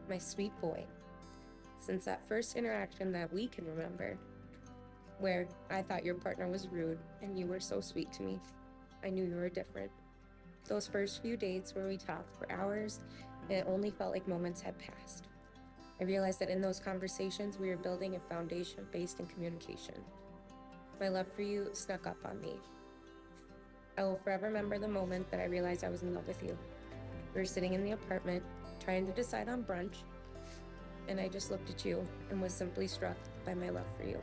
my sweet boy. Since that first interaction that we can remember, where I thought your partner was rude and you were so sweet to me, I knew you were different. Those first few dates where we talked for hours and it only felt like moments had passed. I realized that in those conversations, we were building a foundation based in communication. My love for you snuck up on me. I will forever remember the moment that I realized I was in love with you. We were sitting in the apartment, trying to decide on brunch, and I just looked at you and was simply struck by my love for you.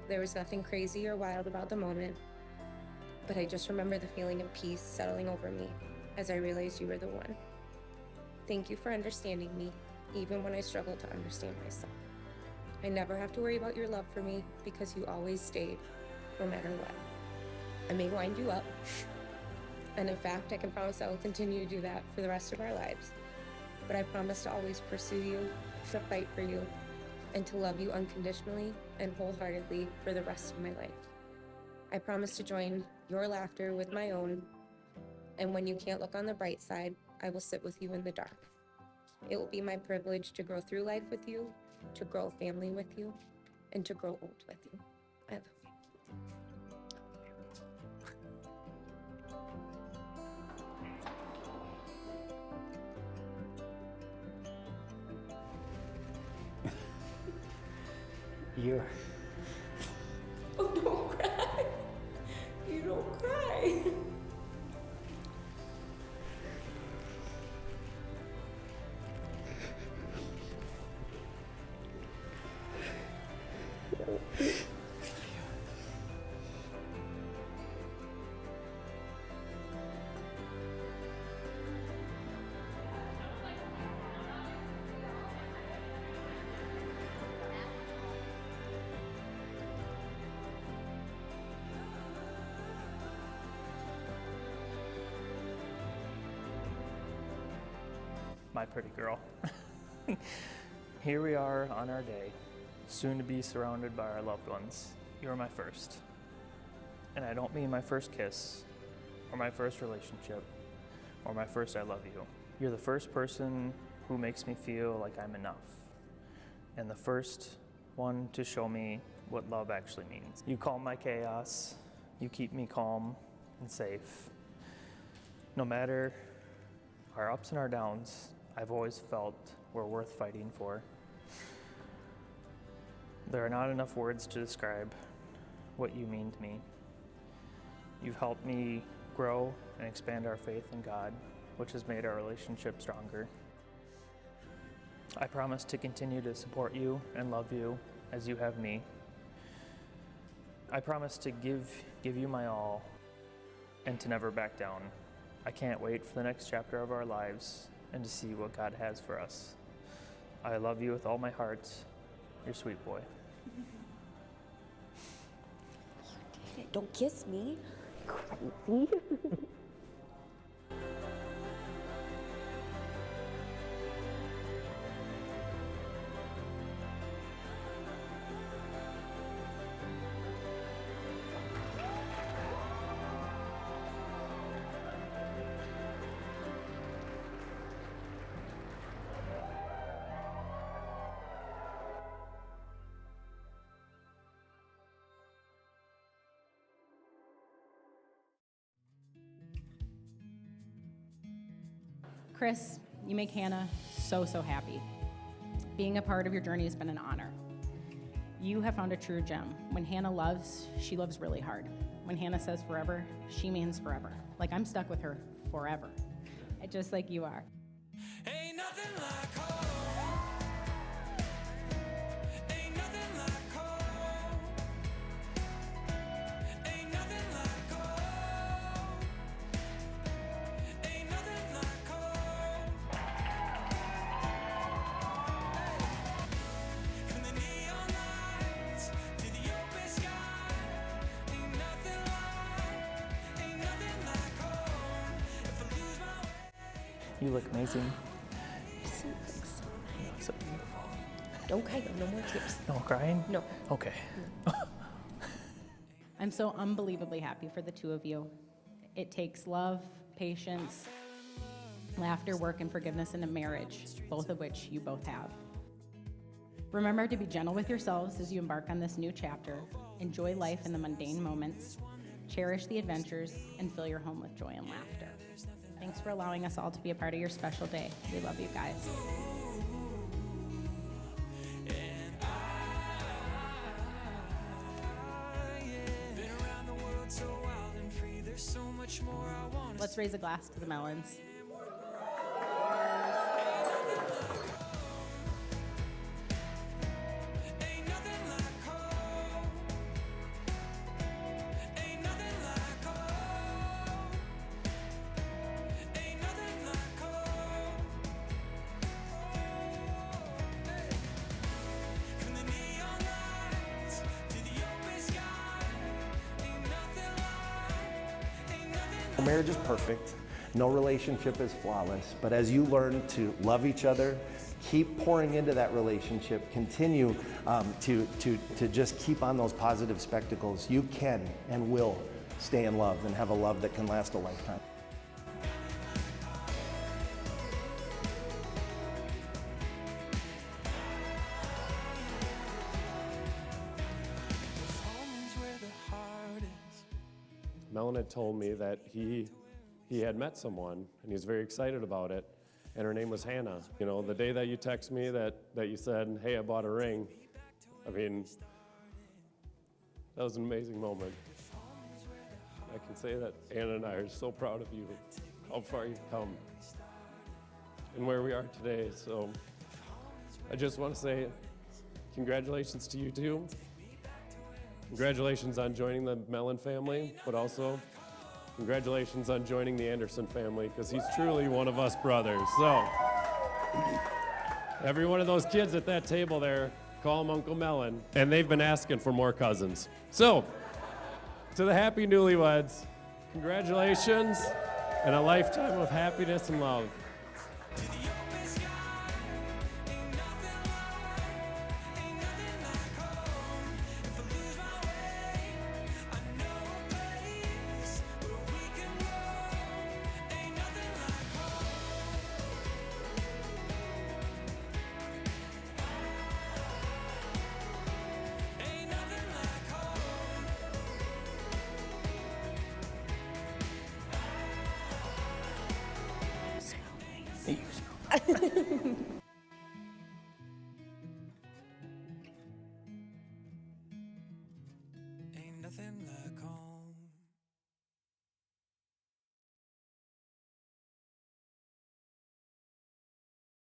There was nothing crazy or wild about the moment, but I just remember the feeling of peace settling over me as I realized you were the one. Thank you for understanding me, even when I struggled to understand myself. I never have to worry about your love for me because you always stayed, no matter what. I may wind you up, and in fact, I can promise I will continue to do that for the rest of our lives. But I promise to always pursue you, to fight for you, and to love you unconditionally and wholeheartedly for the rest of my life. I promise to join your laughter with my own, and when you can't look on the bright side, I will sit with you in the dark. It will be my privilege to grow through life with you, to grow a family with you, and to grow old with you. I love you. You're... Oh, don't cry. You don't cry. My pretty girl. Here we are on our day, soon to be surrounded by our loved ones. You're my first. And I don't mean my first kiss, or my first relationship, or my first I love you. You're the first person who makes me feel like I'm enough, and the first one to show me what love actually means. You calm my chaos, you keep me calm and safe. No matter our ups and our downs, I've always felt we're worth fighting for. There are not enough words to describe what you mean to me. You've helped me grow and expand our faith in God, which has made our relationship stronger. I promise to continue to support you and love you as you have me. I promise to give you my all and to never back down. I can't wait for the next chapter of our lives and to see what God has for us. I love you with all my heart, your sweet boy. You did it. Don't kiss me. Crazy. Chris, you make Hannah so happy. Being a part of your journey has been an honor. You have found a true gem. When Hannah loves, she loves really hard. When Hannah says forever, she means forever. Like I'm stuck with her forever, just like you are. Ain't nothing like home. Ain't nothing like home. Ain't nothing like home. Ain't nothing like home. From the neon lights to the open sky. Ain't nothing like home. If I lose my way. You look amazing. You so nice. You look so beautiful. Don't cry though. No more tears. No crying? No. Okay. I'm so unbelievably happy for the two of you. It takes love, patience, laughter, work, and forgiveness in a marriage, both of which you both have. Remember to be gentle with yourselves as you embark on this new chapter. Enjoy life in the mundane moments, cherish the adventures, and fill your home with joy and laughter. Thanks for allowing us all to be a part of your special day. We love you guys. Been around the world so wild and free. There's so much more I want to Let's raise a glass to the melons. Ain't nothing like home. Ain't nothing like home. Ain't nothing like home. From the neon lights to the open sky. Ain't nothing like. Marriage is perfect. No relationship is flawless. But as you learn to love each other, keep pouring into that relationship, continue to just keep on those positive spectacles, you can and will stay in love and have a love that can last a lifetime. Home is where the heart is. Melon had told me that he had met someone and he was very excited about it, and her name was Hannah. You know, the day that you text me that you said, hey, I bought a ring, I mean, that was an amazing moment. I can say that Anna and I are so proud of you, how far you've come and where we are today. So I just want to say congratulations to you two. Congratulations on joining the Mellon family, but also congratulations on joining the Anderson family, because he's truly one of us brothers. So, every one of those kids at that table there, call him Uncle Mellon, and they've been asking for more cousins. So, to the happy newlyweds, congratulations, and a lifetime of happiness and love. To the open sky. Ain't nothing like. Ain't nothing like home. If I lose my way, I know a place where we can go. Ain't nothing like home. Ain't nothing like home. Ain't nothing like home.